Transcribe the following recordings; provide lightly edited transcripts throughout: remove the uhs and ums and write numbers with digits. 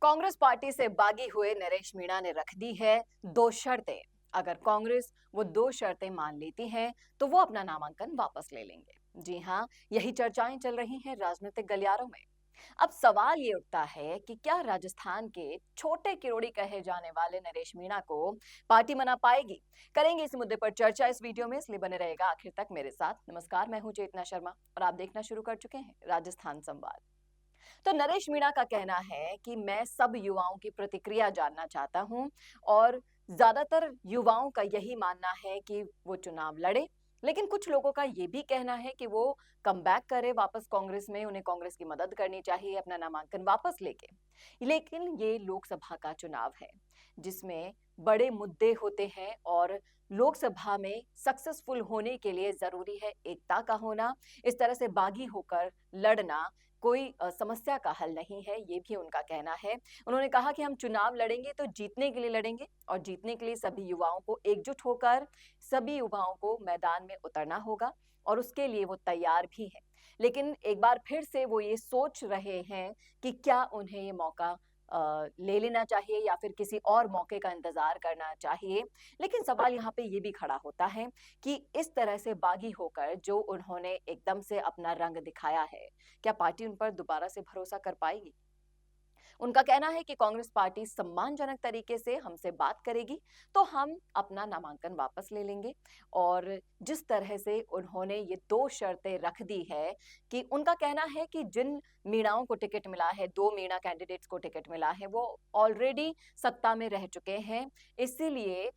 Congress party से बागी हुए नरेश मीणा ने रख दी है दो शर्तें। अगर कांग्रेस वो दो शर्तें मान लेती है तो वो अपना नामांकन वापस ले लेंगे। जी हां, यही चर्चाएं चल रही हैं राजनीतिक गलियारों में। अब सवाल ये उठता है कि क्या राजस्थान के छोटे किरोड़ी कहे जाने वाले नरेश मीणा को पार्टी मना पाएगी। करेंगे इस मुद्दे पर चर्चा इस वीडियो में, इसलिए बने रहेगा आखिर तक मेरे साथ। नमस्कार, मैं हूं चेतना शर्मा और आप देखना शुरू कर चुके हैं राजस्थान संवाद। तो नरेश मीणा का कहना है कि मैं सब युवाओं की प्रतिक्रिया जानना चाहता हूं और ज्यादातर युवाओं का यही मानना है कि वो चुनाव लड़े। लेकिन कुछ लोगों का ये भी कहना है कि वो कम बैक करे वापस कांग्रेस में, उन्हें कांग्रेस की मदद करनी चाहिए अपना नामांकन वापस लेके। लेकिन ये लोकसभा का चुनाव है जिसमें बड़े मुद्दे होते हैं और लोकसभा में सक्सेसफुल होने के लिए जरूरी है एकता का होना। इस तरह से बागी होकर लड़ना कोई समस्या का हल नहीं है, ये भी उनका कहना है। उन्होंने कहा कि हम चुनाव लड़ेंगे तो जीतने के लिए लड़ेंगे और जीतने के लिए सभी युवाओं को एकजुट होकर सभी युवाओं को मैदान में उतरना होगा और उसके लिए वो तैयार भी हैं। लेकिन एक बार फिर से वो ये सोच रहे हैं कि क्या उन्हें ये मौका ले लेना चाहिए या फिर किसी और मौके का इंतजार करना चाहिए। लेकिन सवाल यहाँ पे ये भी खड़ा होता है कि इस तरह से बागी होकर जो उन्होंने एकदम से अपना रंग दिखाया है, क्या पार्टी उन पर दोबारा से भरोसा कर पाएगी? उनका कहना है कि कांग्रेस पार्टी सम्मानजनक तरीके से हमसे बात करेगी तो हम अपना नामांकन वापस ले लेंगे। और जिस तरह से उन्होंने ये दो शर्तें रख दी है कि उनका कहना है कि जिन मीणाओं को टिकट मिला है, दो मीणा कैंडिडेट्स को टिकट मिला है, वो ऑलरेडी सत्ता में रह चुके हैं। इसीलिए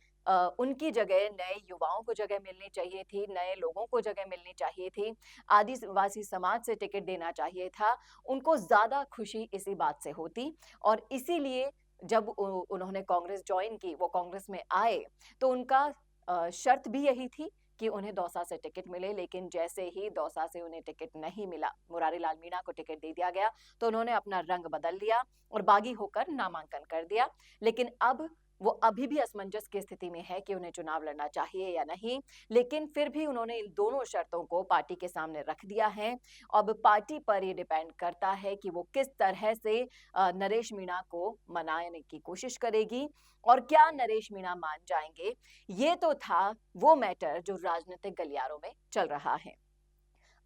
उनकी जगह नए युवाओं को जगह मिलनी चाहिए थी, नए लोगों को जगह मिलनी चाहिए थी, आदिवासी समाज से टिकट देना चाहिए था। उनको ज्यादा खुशी इसी बात से होती और इसीलिए जब उन्होंने कांग्रेस ज्वाइन की, वो कांग्रेस में आए, तो उनका शर्त भी यही थी कि उन्हें दौसा से टिकट मिले। लेकिन जैसे ही दौसा से उन्हें टिकट नहीं मिला, मुरारी लाल मीणा को टिकट दे दिया गया, तो उन्होंने अपना रंग बदल लिया और बागी होकर नामांकन कर दिया। लेकिन अब वो अभी भी असमंजस की स्थिति में है कि उन्हें चुनाव लड़ना चाहिए या नहीं। लेकिन फिर भी उन्होंने इन दोनों शर्तों को पार्टी के सामने रख दिया है। अब पार्टी पर ये डिपेंड करता है कि वो किस तरह से नरेश मीणा को मनाने की कोशिश करेगी और क्या नरेश मीणा मान जाएंगे। ये तो था वो मैटर जो राजनीतिक गलियारों में चल रहा है।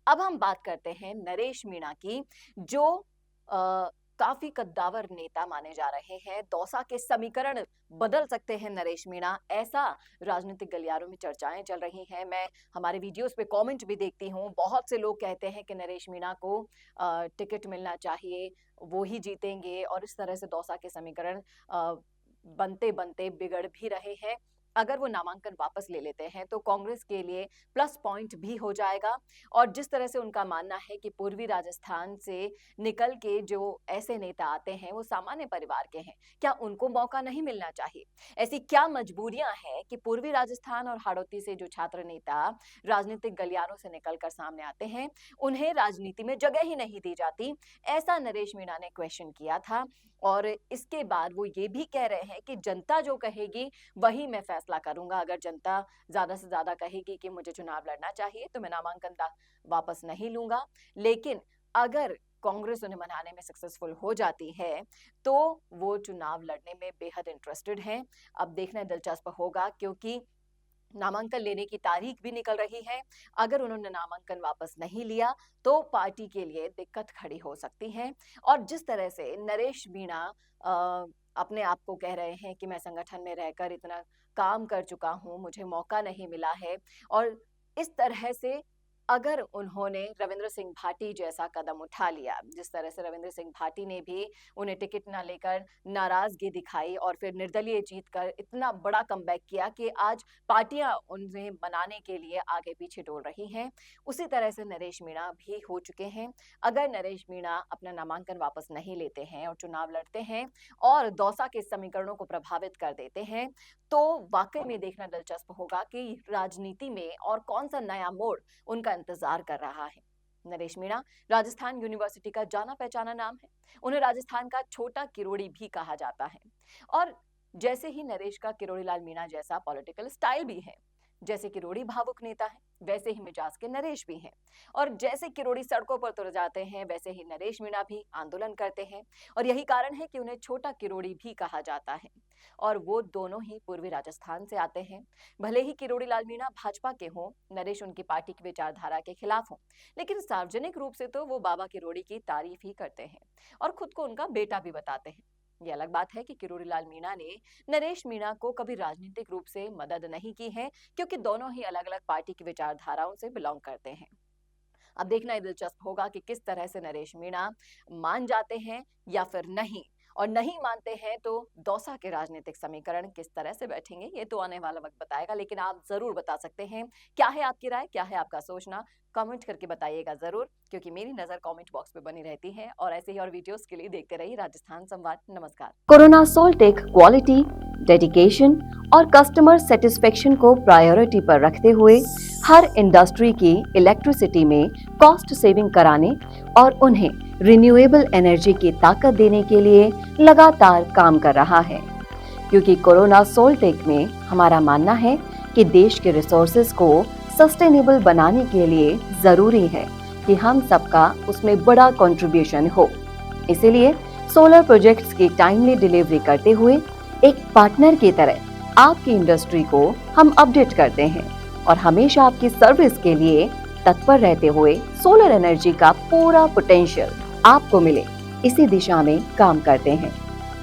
अब हम बात करते हैं नरेश मीणा की, जो काफी कद्दावर नेता माने जा रहे हैं। दौसा के समीकरण बदल सकते हैं नरेश मीणा, ऐसा राजनीतिक गलियारों में चर्चाएं चल रही हैं। मैं हमारे वीडियोस पे कमेंट भी देखती हूँ, बहुत से लोग कहते हैं कि नरेश मीणा को टिकट मिलना चाहिए, वो ही जीतेंगे। और इस तरह से दौसा के समीकरण बनते बनते बिगड़ भी रहे हैं। अगर वो नामांकन वापस ले लेते हैं तो कांग्रेस के लिए प्लस पॉइंट भी हो जाएगा। और जिस तरह से उनका मानना है कि पूर्वी राजस्थान से निकल के जो ऐसे नेता आते हैं वो सामान्य परिवार के हैं, क्या उनको मौका नहीं मिलना चाहिए? ऐसी क्या मजबूरियां हैं कि पूर्वी राजस्थान और हाड़ौती से जो छात्र नेता राजनीतिक गलियारों से निकलकर सामने आते हैं, उन्हें राजनीति में जगह ही नहीं दी जाती? ऐसा नरेश मीणा ने क्वेश्चन किया था। और इसके बाद वो ये भी कह रहे हैं कि जनता जो कहेगी वही मैं फैसला करूंगा। अगर जनता ज्यादा से ज्यादा कहेगी कि मुझे चुनाव लड़ना चाहिए तो मैं नामांकन वापस नहीं लूंगा। लेकिन अगर कांग्रेस उन्हें मनाने में सक्सेसफुल हो जाती है तो वो चुनाव लड़ने में बेहद इंटरेस्टेड हैं। अब देखना दिलचस्प होगा क्योंकि नामांकन लेने की तारीख भी निकल रही है। अगर उन्होंने नामांकन वापस नहीं लिया तो पार्टी के लिए दिक्कत खड़ी हो सकती है। और जिस तरह से नरेश मीणा अपने आप को कह रहे हैं कि मैं संगठन में रहकर इतना काम कर चुका हूं, मुझे मौका नहीं मिला है। और इस तरह से अगर उन्होंने रविंद्र सिंह भाटी जैसा कदम उठा लिया, जिस तरह से रविंद्र सिंह भाटी ने भी उन्हें टिकट ना लेकर नाराजगी दिखाई और फिर निर्दलीय जीतकर इतना बड़ा कमबैक किया कि आज पार्टियां उन्हें मनाने के लिए आगे पीछे डोल रही हैं, उसी तरह से नरेश मीणा भी हो चुके हैं। अगर नरेश मीणा अपना नामांकन वापस नहीं लेते हैं और चुनाव लड़ते हैं और दौसा के समीकरणों को प्रभावित कर देते हैं, तो वाकई में देखना दिलचस्प होगा कि राजनीति में और कौन सा नया मोड़ उनका इंतजार कर रहा है। नरेश मीणा राजस्थान यूनिवर्सिटी का जाना पहचाना नाम है। उन्हें राजस्थान का छोटा किरोड़ी भी कहा जाता है। और जैसे ही नरेश का किरोड़ी लाल मीणा जैसा पॉलिटिकल स्टाइल भी है। जैसे किरोड़ी भावुक नेता है, वैसे ही मिजाज के नरेश भी हैं। और जैसे किरोड़ी सड़कों पर तुर जाते हैं, वैसे ही नरेश मीणा भी आंदोलन करते हैं। और यही कारण है कि उन्हें छोटा किरोड़ी भी कहा जाता है। और वो दोनों ही पूर्वी राजस्थान से आते हैं। भले ही किरोड़ी लाल मीणा भाजपा के हों, नरेश उनकी पार्टी की विचारधारा के खिलाफ हों, लेकिन सार्वजनिक रूप से तो वो बाबा किरोड़ी की तारीफ ही करते हैं और खुद को उनका बेटा भी बताते हैं। ये अलग बात है कि किरोड़ी लाल मीणा ने नरेश मीणा को कभी राजनीतिक रूप से मदद नहीं की है, क्योंकि दोनों ही अलग अलग पार्टी की विचारधाराओं से बिलोंग करते हैं। अब देखना ये दिलचस्प होगा कि किस तरह से नरेश मीणा मान जाते हैं या फिर नहीं। और नहीं मानते हैं तो दौसा के राजनीतिक समीकरण किस तरह से बैठेंगे, ये तो आने वाला वक्त बताएगा। लेकिन आप जरूर बता सकते हैं, क्या है आपकी राय, क्या है आपका सोचना, कमेंट करके बताइएगा जरूर, क्योंकि मेरी नजर कमेंट बॉक्स पे बनी रहती है। और ऐसे ही और वीडियोस के लिए देखते रहिए राजस्थान संवाद। नमस्कार। कोरोना सोल्टेक क्वालिटी, डेडिकेशन और कस्टमर सेटिस्फेक्शन को प्रायोरिटी पर रखते हुए हर इंडस्ट्री की इलेक्ट्रिसिटी में कॉस्ट सेविंग कराने और उन्हें रिन्यूएबल एनर्जी की ताकत देने के लिए लगातार काम कर रहा है। क्योंकि कोरोना सोल्टेक में हमारा मानना है कि देश के रिसोर्सेज को सस्टेनेबल बनाने के लिए जरूरी है कि हम सबका उसमें बड़ा कंट्रीब्यूशन हो। इसीलिए सोलर प्रोजेक्ट्स की टाइमली डिलीवरी करते हुए एक पार्टनर की तरह आपकी इंडस्ट्री को हम अपडेट करते हैं और हमेशा आपकी सर्विस के लिए तत्पर रहते हुए सोलर एनर्जी का पूरा पोटेंशियल आपको मिले, इसी दिशा में काम करते हैं।